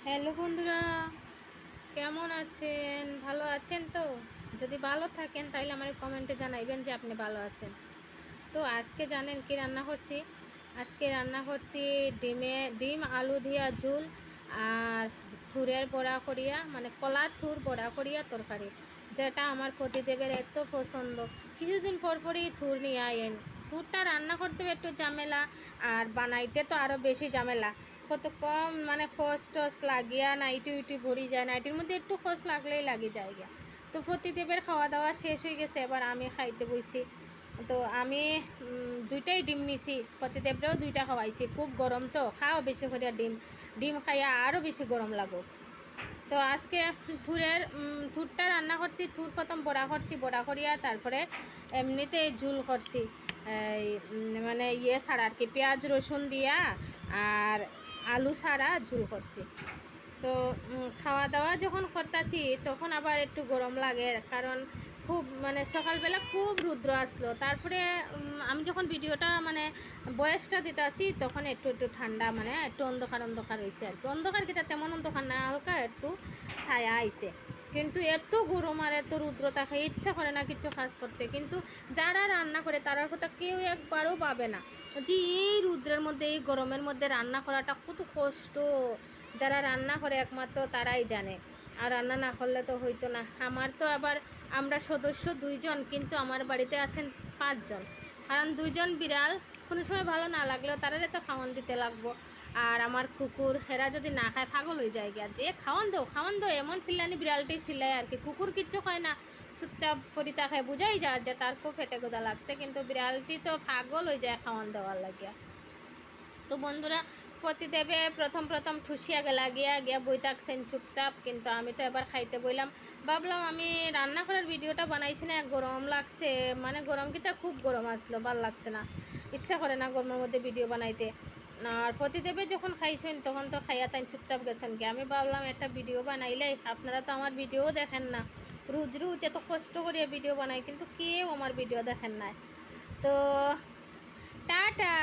Hello বন্ধুরা, কেমন আছেন? ভালো আছেন তো? যদি ভালো থাকেন তাহলে আমার কমেন্টে জানাইবেন যে আপনি ভালো আছেন। তো আজকে জানেন কি রান্না করছি? আজকে রান্না করছি ডিম আলু দিয়া ঝুল আর থুরের বড়া করিয়া, মানে কলার থুর বড়া করিয়া তরকারি, যেটা আমার পতিদেবের এত পছন্দ। কিছুদিন পর পরই থুর নিয়ে আইন। থুরটা রান্না করতে একটু ঝামেলা, আর বানাইতে তো আরও বেশি ঝামেলা। কত কম মানে খোস টস লাগিয়া নাইটি উইটি ভরি যায়, নাইটির মধ্যে একটু খোস লাগলেই লাগে যায় গিয়া। তো পতিদেবের খাওয়া দাওয়া শেষ হয়ে গেছে, এবার আমি খাইতে বইছি। তো আমি দুইটাই ডিম নিছি, পতিদেবরেও দুইটা খাওয়াইছি। খুব গরম তো, খাও বেশি করে ডিম। ডিম খাইয়া আরও বেশি গরম লাগো। তো আজকে থুরটা রান্না করছি। থুর প্রথম বড়া করছি, বড়া করিয়া তারপরে এমনিতে ঝুল করছি। এই মানে ছাড়া আর কি, পেঁয়াজ রসুন দিয়া আর আলু ছাড়া ঝুল করছি। তো খাওয়া দাওয়া যখন করতেছি তখন আবার একটু গরম লাগে, কারণ খুব মানে সকালবেলা খুব রৌদ্র আসলো। তারপরে আমি যখন ভিডিওটা মানে বয়সটা দিতে আসি তখন একটু একটু ঠান্ডা, মানে একটু অন্ধকার অন্ধকার হয়েছে আর কি। অন্ধকার কিটা তেমন অন্ধকার না, হালকা একটু ছায়া আইছে। কিন্তু এত গরম আর এত রৌদ্র থাকে, ইচ্ছা করে না কিছু কাজ করতে। কিন্তু যারা রান্না করে তারার কথা কেউ একবারও পাবে না যে এই রৌদ্রের মধ্যে, এই গরমের মধ্যে রান্না করাটা কত কষ্ট। যারা রান্না করে একমাত্র তারাই জানে, আর রান্না না করলে তো হইতো না। আমার তো আবার আমরা সদস্য দুইজন, কিন্তু আমার বাড়িতে আছেন 5 জন। কারণ 2 জন বিড়াল, কোনো সময় ভালো না লাগলেও তারারে তো খাওয়ান দিতে লাগবো। আর আমার কুকুর, এরা যদি না খায় পাগল হয়ে যায় গিয়া, যে খাওয়ান দো এমন চিল্লানি, বিড়ালটি চিল্লায় আর কি। কুকুর কিচ্ছু খায় না, চুপচাপ ফরিতা খায়, বুঝাই যায় যে তার খুব ফেটে গোদা লাগছে। কিন্তু বিড়ালটি তো পাগল হয়ে যায় খাওয়ান দেওয়ার লাগিয়া। তো বন্ধুরা, পতিদেবে প্রথম প্রথম ঠুসিয়া গেলা গিয়া গিয়া বই থাকছেন চুপচাপ, কিন্তু আমি তো এবার খাইতে বইলাম। ভাবলাম আমি রান্না করার ভিডিওটা বানাইছি না, গরম লাগছে, মানে গরম কিতা খুব গরম আসলো, ভাল লাগছে না, ইচ্ছা করে না গরমের মধ্যে ভিডিও বানাইতে। আর পতিদেবে যখন খাইছেন তখন তো খাইয়া তাই চুপচাপ গেছেন কি। আমি ভাবলাম একটা ভিডিও বানাইলে, আপনারা তো আমার ভিডিও দেখেন না, রোজ রোজ এত কষ্ট করিয়া ভিডিও বানাই, কিন্তু কেউ আমার ভিডিও দেখেন না। তো টাটা।